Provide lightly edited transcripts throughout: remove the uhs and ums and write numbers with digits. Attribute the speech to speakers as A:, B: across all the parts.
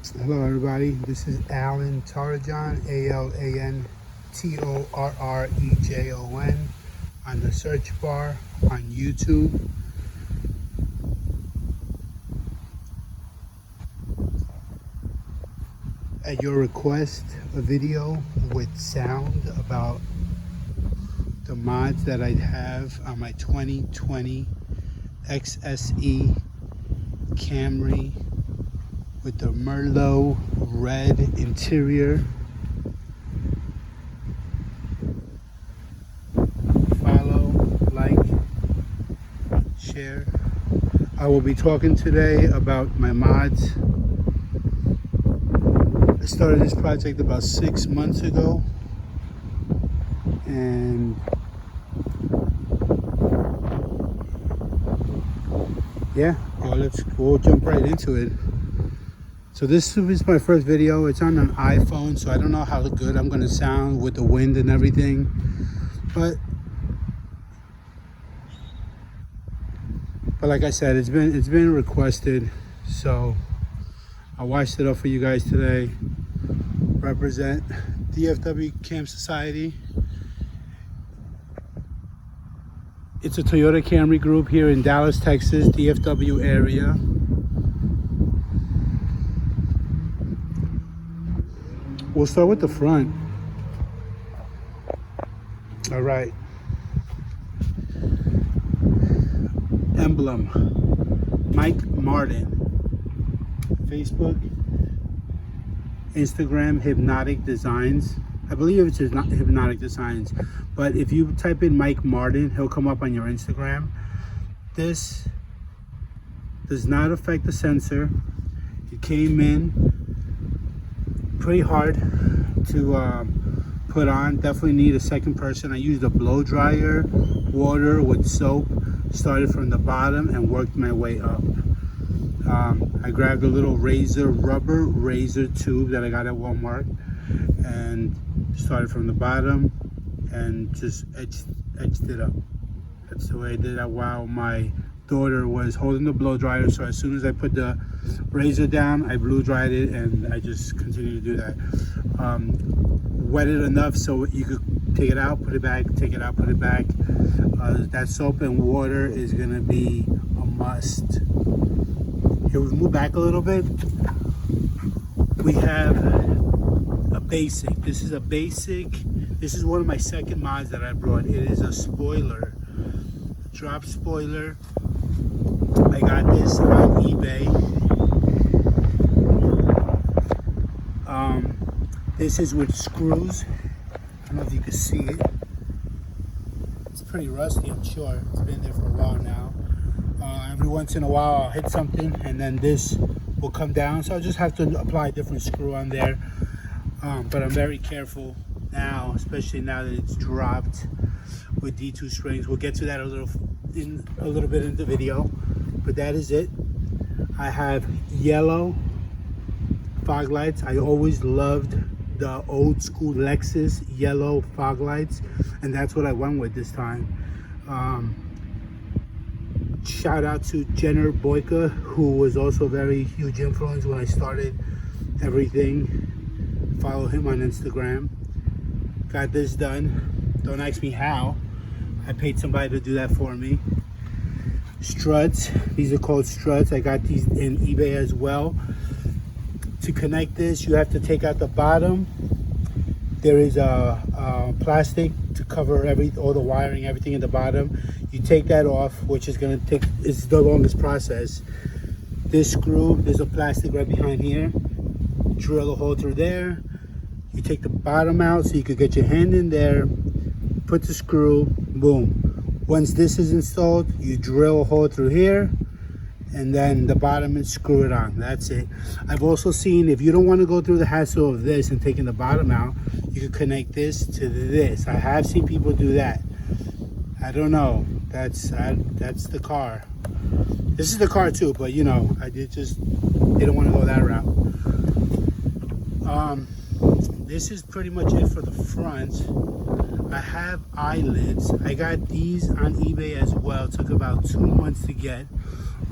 A: Hello everybody, this is Alan Torrejon, AlanTorrejon on the search bar on YouTube. At your request, a video with sound about the mods that I have on my 2020 XSE Camry with the Merlot red interior. Follow, like, share. I will be talking today about my mods. I started this project about 6 months ago, and yeah, we'll jump right into it. So this is my first video. It's on an iPhone, so I don't know how good I'm gonna sound with the wind and everything, but like I said, it's been requested, so I washed it up for you guys today. Represent DFW Camp Society. It's a Toyota Camry group here in Dallas, Texas, DFW area. We'll start with the front. All right. Emblem. Mike Martin. Facebook. Instagram, Hypnotic Designs. I believe it's not Hypnotic Designs, but if you type in Mike Martin, he'll come up on your Instagram. This does not affect the sensor. It came in pretty hard to put on. Definitely need a second person. I used a blow dryer, water with soap, started from the bottom and worked my way up. I grabbed a little rubber razor tube that I got at Walmart and started from the bottom and just etched it up. That's the way I did that while my daughter was holding the blow dryer. So as soon as I put the razor down, I blow dried it, and I just continue to do that. Wet it enough so you could take it out, put it back, take it out, put it back. That soap and water is gonna be a must. Here, we move back a little bit. We have a basic. This is a basic. This is one of my second mods that I brought. It is a spoiler, drop spoiler. I got this on eBay. This is with screws. I don't know if you can see it. It's pretty rusty, I'm sure. It's been there for a while now. Every once in a while I'll hit something and then this will come down. So I'll just have to apply a different screw on there. But I'm very careful now, especially now that it's dropped with D2 springs. We'll get to that a little bit in the video, but that is it. I have yellow fog lights. I always loved the old school Lexus yellow fog lights, and that's what I went with this time. Shout out to Jenner Boyka, who was also a very huge influence when I started everything. Follow him on Instagram. Got this done. Don't ask me how. I paid somebody to do that for me. Struts. These are called struts. I got these in eBay as well. To connect this, you have to take out the bottom. There is a plastic to cover all the wiring, everything in the bottom. You take that off, which is gonna take, is the longest process. This screw, there's a plastic right behind here. Drill a hole through there. You take the bottom out so you could get your hand in there, put the screw, boom. Once this is installed, you drill a hole through here, and then the bottom and screw it on. That's it. I've also seen, if you don't want to go through the hassle of this and taking the bottom out, you can connect this to this. I have seen people do that. I don't know. That's the car. This is the car too, but you know, I didn't want to go that route. This is pretty much it for the front. I have eyelids. I got these on eBay as well. It took about 2 months to get.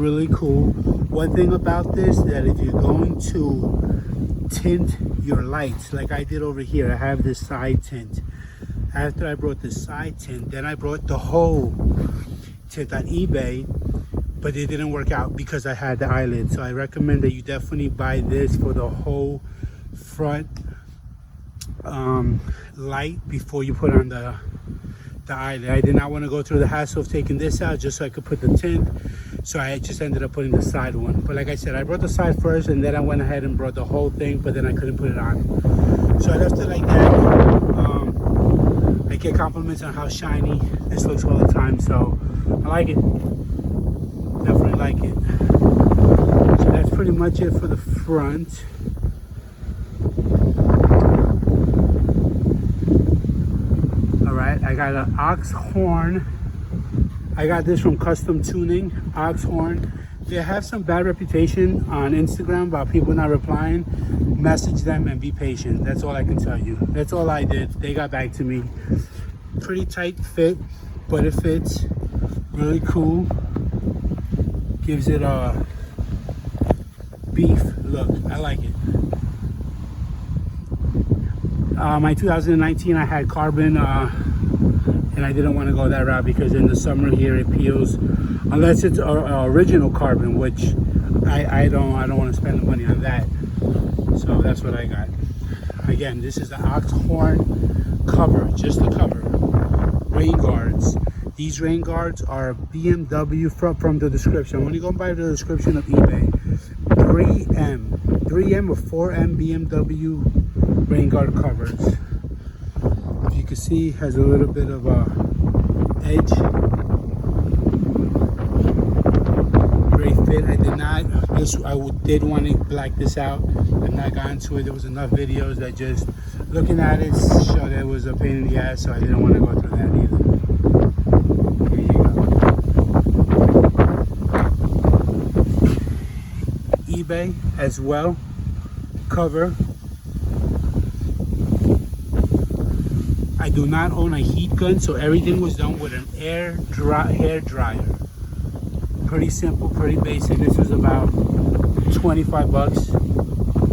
A: really cool. One thing about this, that if you're going to tint your lights like I did over here, I have this side tint. After I brought the side tint, then I brought the whole tint on eBay, but it didn't work out because I had the eyelid. So I recommend that you definitely buy this for the whole front light before you put on the eyelid. I did not want to go through the hassle of taking this out just so I could put the tint, so I just ended up putting the side one. But like I said, I brought the side first and then I went ahead and brought the whole thing, but then I couldn't put it on, so I left it like that. I get compliments on how shiny this looks all the time, so I like it. Definitely like it. So that's pretty much it for the front. Alright, I got an ox horn. I got this from Custom Tuning, ox horn. They have some bad reputation on Instagram about people not replying. Message them and be patient. That's all I can tell you. That's all I did. They got back to me. Pretty tight fit, but it fits. Really cool. Gives it a beef look. I like it. My 2019, I had carbon, and I didn't want to go that route because in the summer here it peels, unless it's original carbon, which I don't want to spend the money on that. So that's what I got. Again, this is the ox horn cover, just the cover. Rain guards. These rain guards are BMW from the description. I'm only going by the description of eBay. 3M or 4M BMW rain guard covers. If you can see, has a little bit of a edge. Great fit. I did not. Did want to black this out. I've not gotten to it. There was enough videos that just looking at it showed it was a pain in the ass, so I didn't want to go through that either. Here you go. eBay as well. Cover. I do not own a heat gun, so everything was done with an hair dryer. Pretty simple, pretty basic. This was about 25 bucks.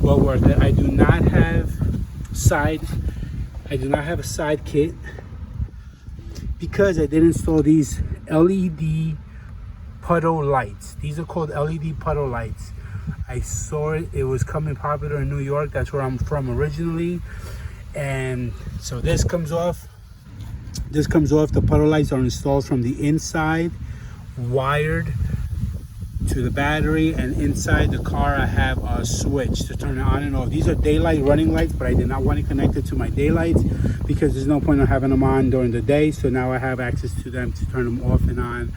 A: Well worth it. I do not have a side kit because I did install these LED puddle lights. These are called LED puddle lights. I saw it was coming popular in New York. That's where I'm from originally. And so this comes off. The puddle lights are installed from the inside, wired to the battery, and inside the car I have a switch to turn it on and off. These are daylight running lights, but I did not want to connect it to my daylights because there's no point in having them on during the day. So now I have access to them to turn them off and on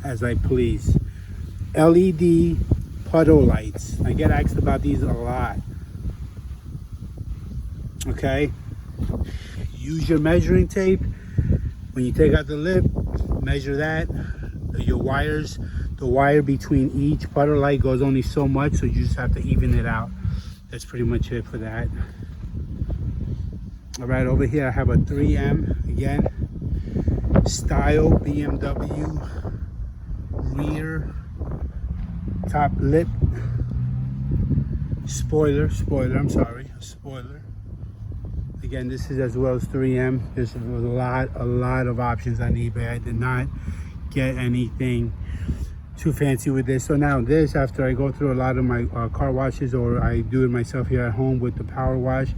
A: as I please. LED puddle lights. I get asked about these a lot. Okay, use your measuring tape. When you take out the lip, measure that. Your wires, the wire between each puddle light goes only so much, so you just have to even it out. That's pretty much it for that. All right, over here I have a 3M again, style BMW rear top lip spoiler. Again, this is as well as 3M. This was a lot of options on eBay. I did not get anything too fancy with this. So now this, after I go through a lot of my car washes, or I do it myself here at home with the power wash,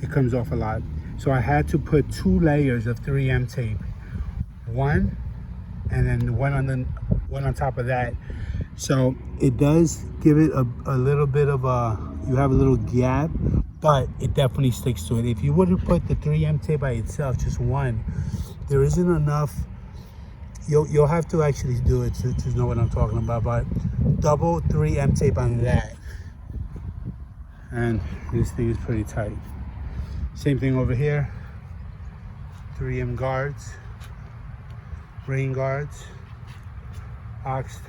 A: it comes off a lot. So I had to put 2 layers of 3M tape, one and then one on top of that. So it does give it a little bit of you have a little gap, but it definitely sticks to it. If you would have put the 3M tape by itself, just one, there isn't enough. You'll have to actually do it to know what I'm talking about, but double 3M tape on that, and this thing is pretty tight. Same thing over here, 3M guards, rain guards, ox.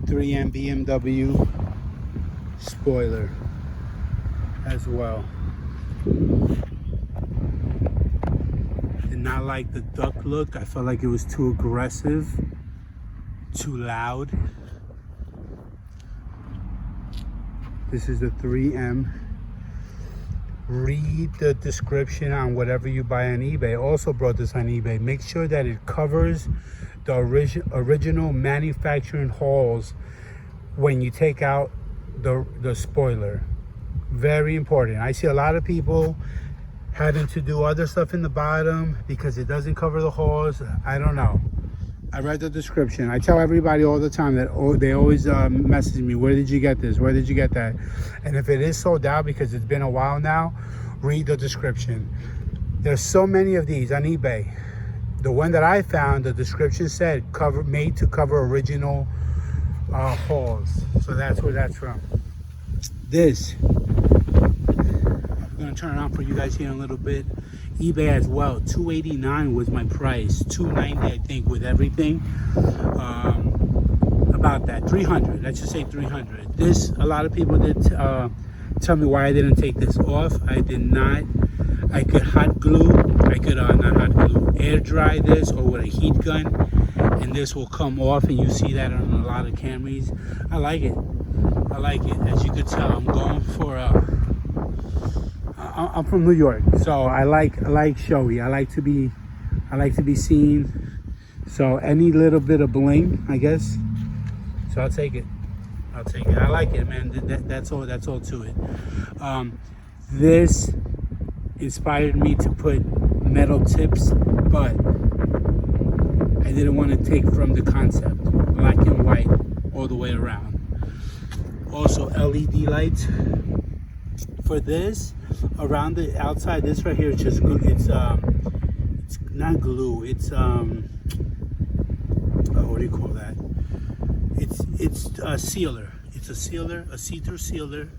A: .3M BMW spoiler as well. like the duck look. I felt like it was too aggressive, too loud. This is the 3M. Read the description on whatever you buy on eBay. Also brought this on eBay. Make sure that it covers the original manufacturing holes when you take out the spoiler. Very important. I see a lot of people having to do other stuff in the bottom because it doesn't cover the holes. I don't know. I read the description. I tell everybody all the time that they always message me, where did you get this? Where did you get that? And if it is sold out because it's been a while now, read the description. There's so many of these on eBay. The one that I found, the description said made to cover original holes. So that's where that's from. This, I'm gonna turn it on for you guys here in a little bit. eBay as well, $289 was my price, $290 I think with everything. About that, $300, let's just say $300. This, a lot of people did tell me why I didn't take this off. I did not. I could hot glue, I could not hot glue, air dry this or with a heat gun, and this will come off, and you see that on a lot of Camrys. I like it. I like it. As you could tell, I'm going for I'm from New York, so I like showy. I like to be seen. So any little bit of bling, I guess. So I'll take it. I'll take it. I like it, man. That's all. That's all to it. This inspired me to put metal tips, but I didn't want to take from the concept. Black and white all the way around. Also LED lights. For this, around the outside, this right here is just glue. It's not glue. It's what do you call that? It's a sealer. It's a sealer, a see-through sealer.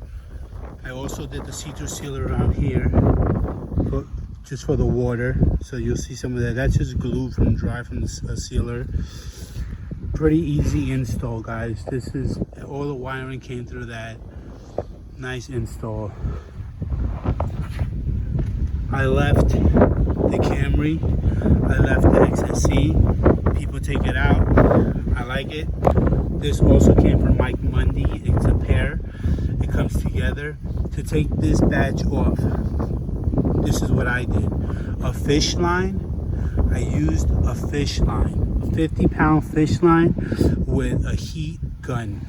A: I also did the see-through sealer around here, just for the water. So you'll see some of that. That's just glue from dry from the sealer. Pretty easy install, guys. This is all the wiring came through that. Nice install. I left the Camry. I left the XSE. People take it out. I like it. This also came from Mike Mundy. It's a pair. It comes together. To take this badge off, this is what I did. A fish line. I used a fish line. A 50-pound fish line with a heat gun.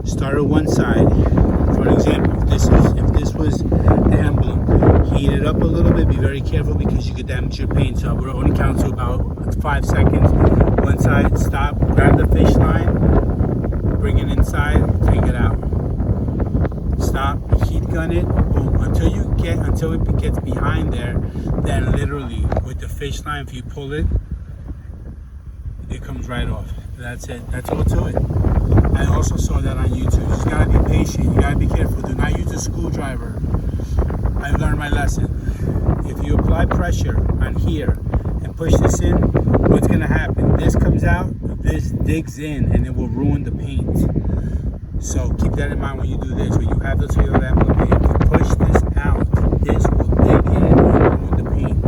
A: Started one side. For an example, if this was the emblem, heat it up a little bit. Be very careful because you could damage your paint. So we're only count to about 5 seconds. One side, stop, grab the fish line, bring it inside, take it out. Stop, heat gun it, boom. Until it gets behind there, then literally with the fish line, if you pull it, it comes right off. That's it. That's all to it. I also saw that on YouTube. You just gotta be patient. You gotta be careful. Do not use a screwdriver. I learned my lesson. If you apply pressure on here and push this in, what's gonna happen? This comes out, this digs in, and it will ruin the paint. So keep that in mind when you do this. When you have the Toyota emblem, if you push this out, this will dig in and ruin the paint.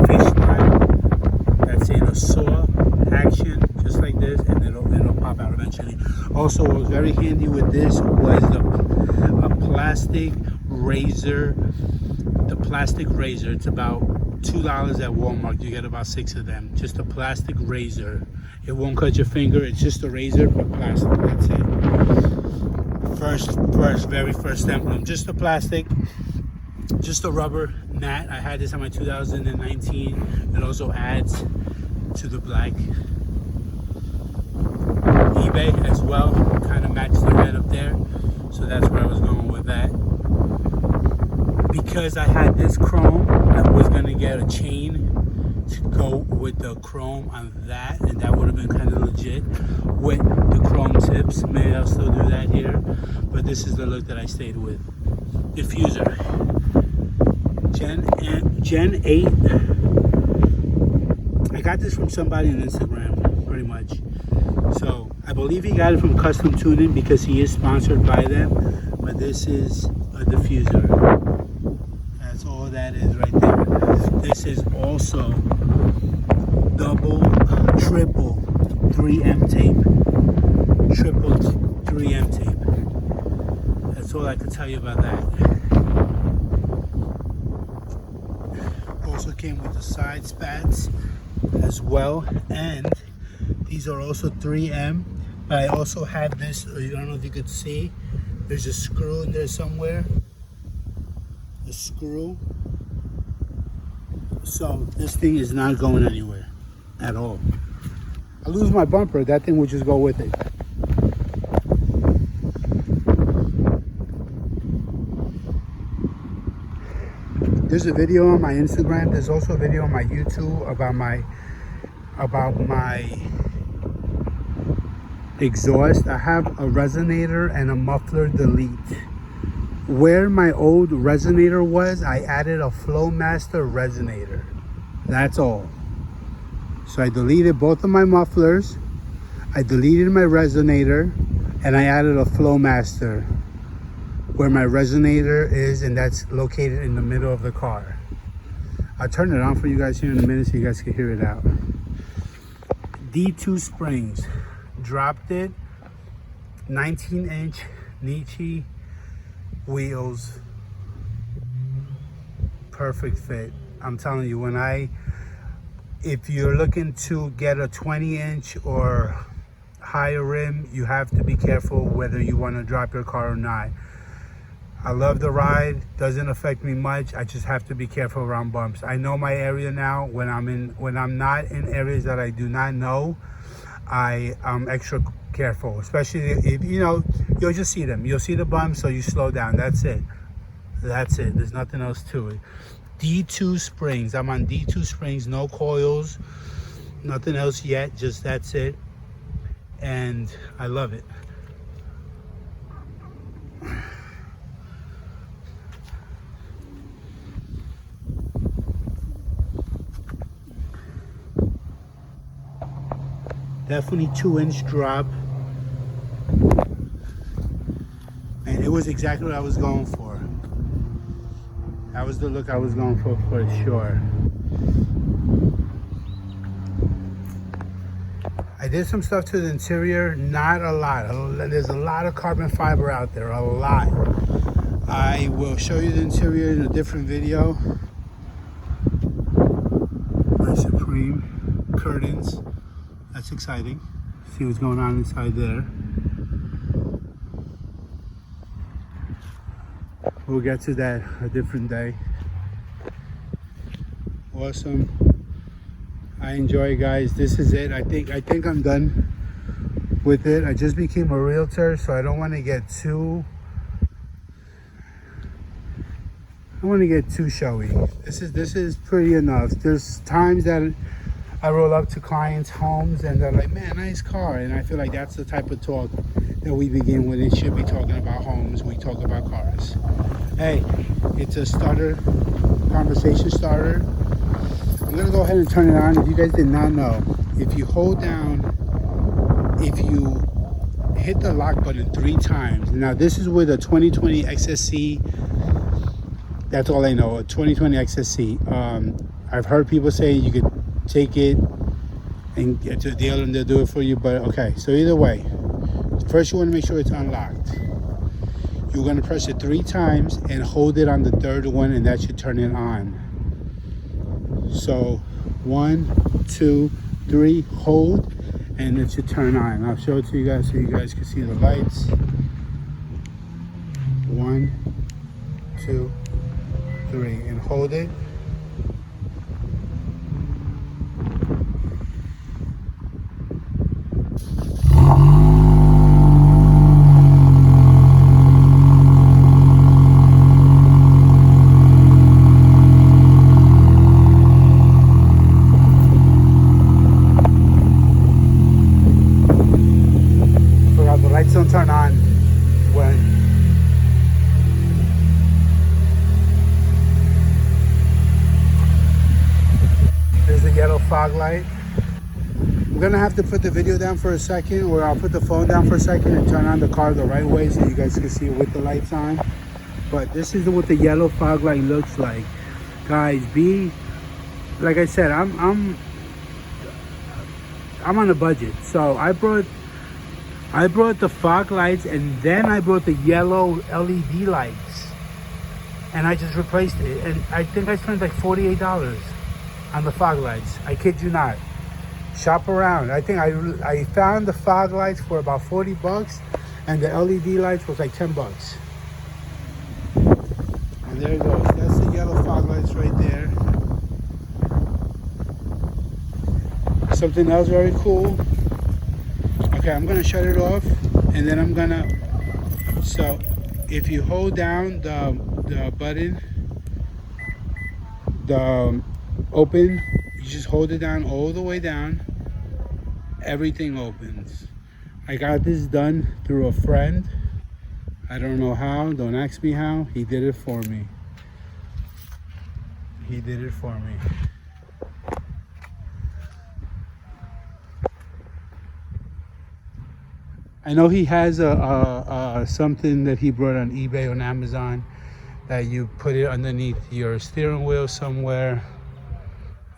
A: Fish line, that's in a saw action, just like this, and it'll pop out eventually. Also, what was very handy with this was a plastic razor. The plastic razor, it's about $2 at Walmart. You get about 6 of them. Just a plastic razor. It won't cut your finger. It's just a razor, but plastic. That's it. Very first emblem. Just a plastic. Just a rubber mat. I had this on my 2019. It also adds to the black. eBay as well. Kind of matched the red up there. So that's where I was going with that. Because I had this chrome, I was gonna get a chain to go with the chrome on that, and that would have been kind of legit with the chrome tips. Maybe I'll still do that here, but this is the look that I stayed with. Diffuser, Gen 8. I got this from somebody on Instagram, pretty much. So I believe he got it from Custom Tuning because he is sponsored by them. But this is a diffuser. That's all that is right there. This is also double, triple 3M tape. Triple 3M tape. That's all I can tell you about that. Also came with the side spats as well, and these are also 3M. But I also have this, I don't know if you could see, there's a screw in there somewhere. A screw. So this thing is not going anywhere at all. I lose my bumper, that thing would just go with it. There's a video on my Instagram. There's also a video on my YouTube about my exhaust. I have a resonator and a muffler delete. Where my old resonator was, I added a Flowmaster resonator. That's all. So I deleted both of my mufflers, I deleted my resonator, and I added a Flowmaster where my resonator is, and that's located in the middle of the car. I'll turn it on for you guys here in a minute so you guys can hear it out. D2 springs, dropped it, 19-inch Nietzsche wheels, perfect fit. I'm telling you, if you're looking to get a 20-inch or higher rim, you have to be careful whether you want to drop your car or not. I love the ride, doesn't affect me much. I just have to be careful around bumps. I know my area now. When I'm not in areas that I do not know, I'm extra careful, especially if you'll just see them. You'll see the bumps, so you slow down. That's it. There's nothing else to it. D2 springs. I'm on D2 springs, no coils, nothing else yet. Just that's it, and I love it. Definitely 2-inch drop, and it was exactly what I was going for. That was the look I was going for sure. I did some stuff to the interior, not a lot. There's a lot of carbon fiber out there, a lot. I will show you the interior in a different video. My Supreme curtains. That's exciting. See what's going on inside there. We'll get to that a different day. Awesome. I enjoy, guys. This is it. I think I'm done with it. I just became a realtor, so I don't want to get too showy. This is pretty enough. There's times that I roll up to clients' homes and they're like, man, nice car. And I feel like that's the type of talk that we begin with. It should be talking about homes. We talk about cars. Hey, it's a conversation starter. I'm gonna go ahead and turn it on. If you guys did not know, if you hit the lock button 3 times. Now this is with a 2020 XSE. That's all I know, a 2020 XSE. I've heard people say you could take it and get to the dealer and they'll do it for you, but okay. So either way, first you want to make sure it's unlocked. You're going to press it 3 times and hold it on the 3rd one, and that should turn it on. So 1, 2, 3, hold, and it should turn on. I'll show it to you guys so you guys can see the lights. 1, 2, 3, and hold it. Don't turn on when there's a yellow fog light. I'm gonna have to put the video down for a second, or I'll put the phone down for a second and turn on the car the right way so you guys can see it with the lights on. But this is what the yellow fog light looks like. Guys, be like I said, I'm on a budget, so I brought the fog lights, and then I brought the yellow LED lights, and I just replaced it. And I think I spent like $48 on the fog lights. I kid you not. Shop around. I think I found the fog lights for about 40 bucks, and the LED lights was like 10 bucks. And there it goes. That's the yellow fog lights right there. Something else very cool. Okay, I'm gonna shut it off, and then I'm gonna. So, if you hold down the button, the open, you just hold it down all the way down. Everything opens. I got this done through a friend. I don't know how. Don't ask me how. He did it for me. He did it for me. I know he has a something that he brought on eBay, on Amazon, that you put it underneath your steering wheel somewhere,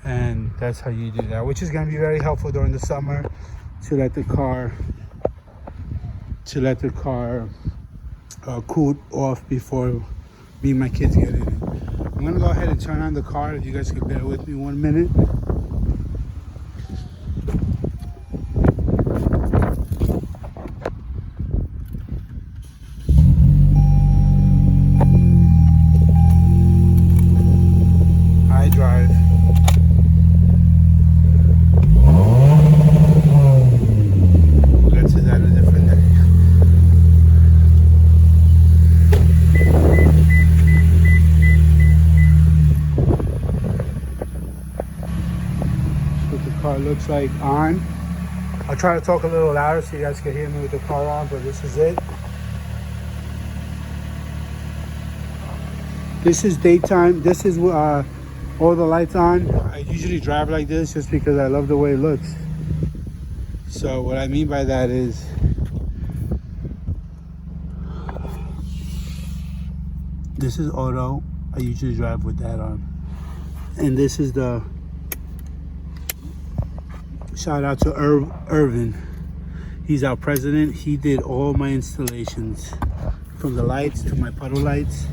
A: and that's how you do that, which is going to be very helpful during the summer to let the car cool off before me and my kids get in it. I'm going to go ahead and turn on the car. If you guys could bear with me 1 minute. I drive. We'll get to that in a different day. What the car looks like on. I'll try to talk a little louder so you guys can hear me with the car on, but this is it. This is daytime. This is all the lights on. I usually drive like this just because I love the way it looks. So what I mean by that is this is auto. I usually drive with that on. And this is the shout out to Irvin. He's our president. He did all my installations, from the lights to my puddle lights.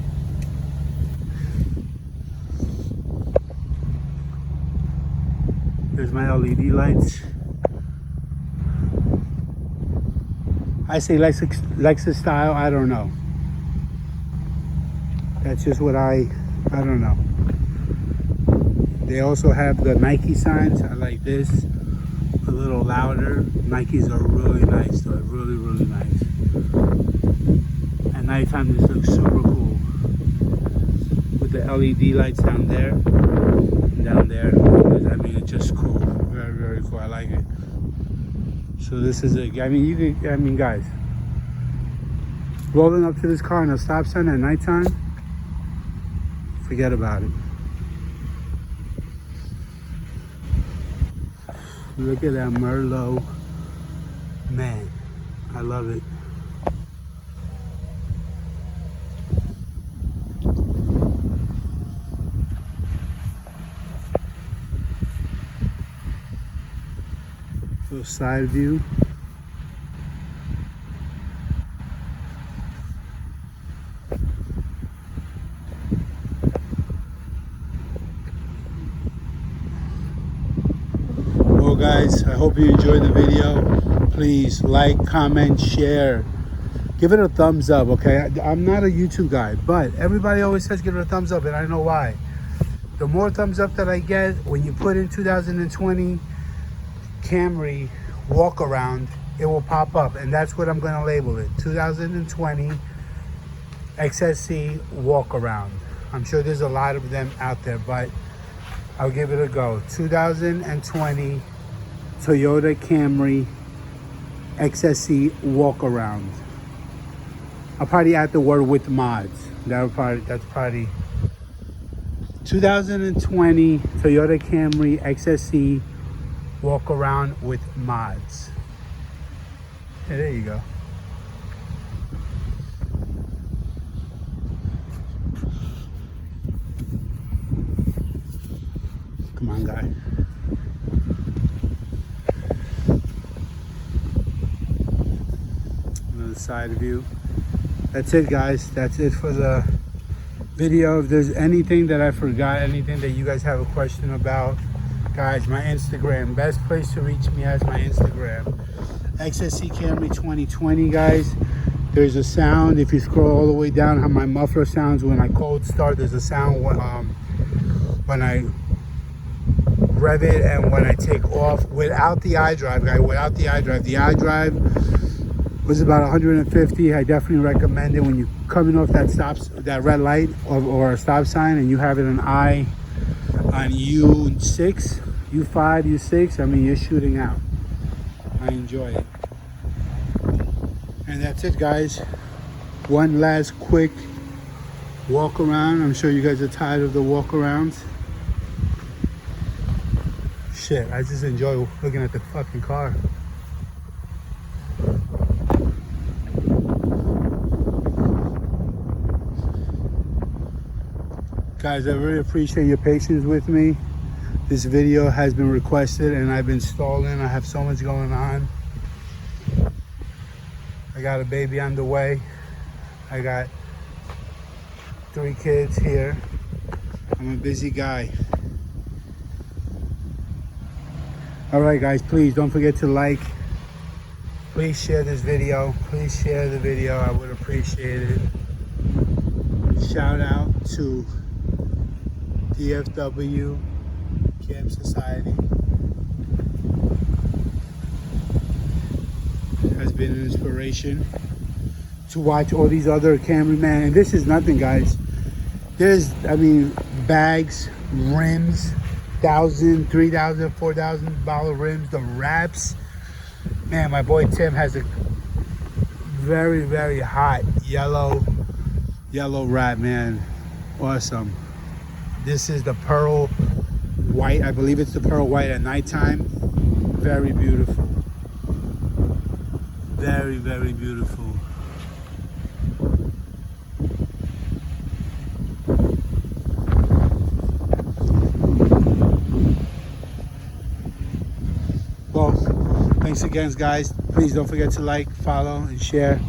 A: There's my LED lights. I say Lexus style, I don't know. That's just what I don't know. They also have the Nike signs. I like this. A little louder. Nikes are really nice though, really, really nice. At nighttime this looks super cool. With the LED lights down there. Down there. I mean, it's just cool. Very, very cool. I like it. So this is it. I mean, guys, rolling up to this car in a stop sign at nighttime, forget about it. Look at that Merlot. Man, I love it. Little side view. Well guys, I hope you enjoyed the video. Please like, comment, share. Give it a thumbs up, okay? I'm not a YouTube guy, but everybody always says give it a thumbs up, and I know why. The more thumbs up that I get, when you put in 2020 Camry walk around, it will pop up, and that's what I'm going to label it. 2020 XSE walk around. I'm sure there's a lot of them out there, but I'll give it a go. 2020 Toyota Camry XSE walk around. I'll probably add the word with mods. That's probably 2020 Toyota Camry XSE walk around with mods. Yeah, there you go. Come on, guy. Another side view. That's it, guys. That's it for the video. If there's anything that I forgot, anything that you guys have a question about, guys, my Instagram, best place to reach me is my Instagram, XSE Camry 2020. Guys, there's a sound if you scroll all the way down, how my muffler sounds when I cold start. There's a sound when I rev it and when I take off without the iDrive, guys. Without the iDrive, the iDrive was about 150. I definitely recommend it when you're coming off that red light or a stop sign, and you have it an eye on U6, U5, U6. I mean, you're shooting out. I enjoy it. And that's it, guys. One last quick walk around. I'm sure you guys are tired of the walk arounds. Shit, I just enjoy looking at the fucking car. Guys, I really appreciate your patience with me. This video has been requested and I've been stalling. I have so much going on. I got a baby on the way. I got 3 kids here. I'm a busy guy. All right, guys, please don't forget to like. Please share this video. Please share the video. I would appreciate it. Shout out to DFW Cam Society. Has been an inspiration to watch all these other cameramen. And this is nothing, guys. There's, I mean, bags, rims, $1,000, $3,000, $4,000 rims, the wraps. Man, my boy Tim has a very, very hot yellow wrap, man. Awesome. This is the pearl white. I believe it's the pearl white at nighttime. Very beautiful. Very, very beautiful. Well, thanks again, guys. Please don't forget to like, follow, and share.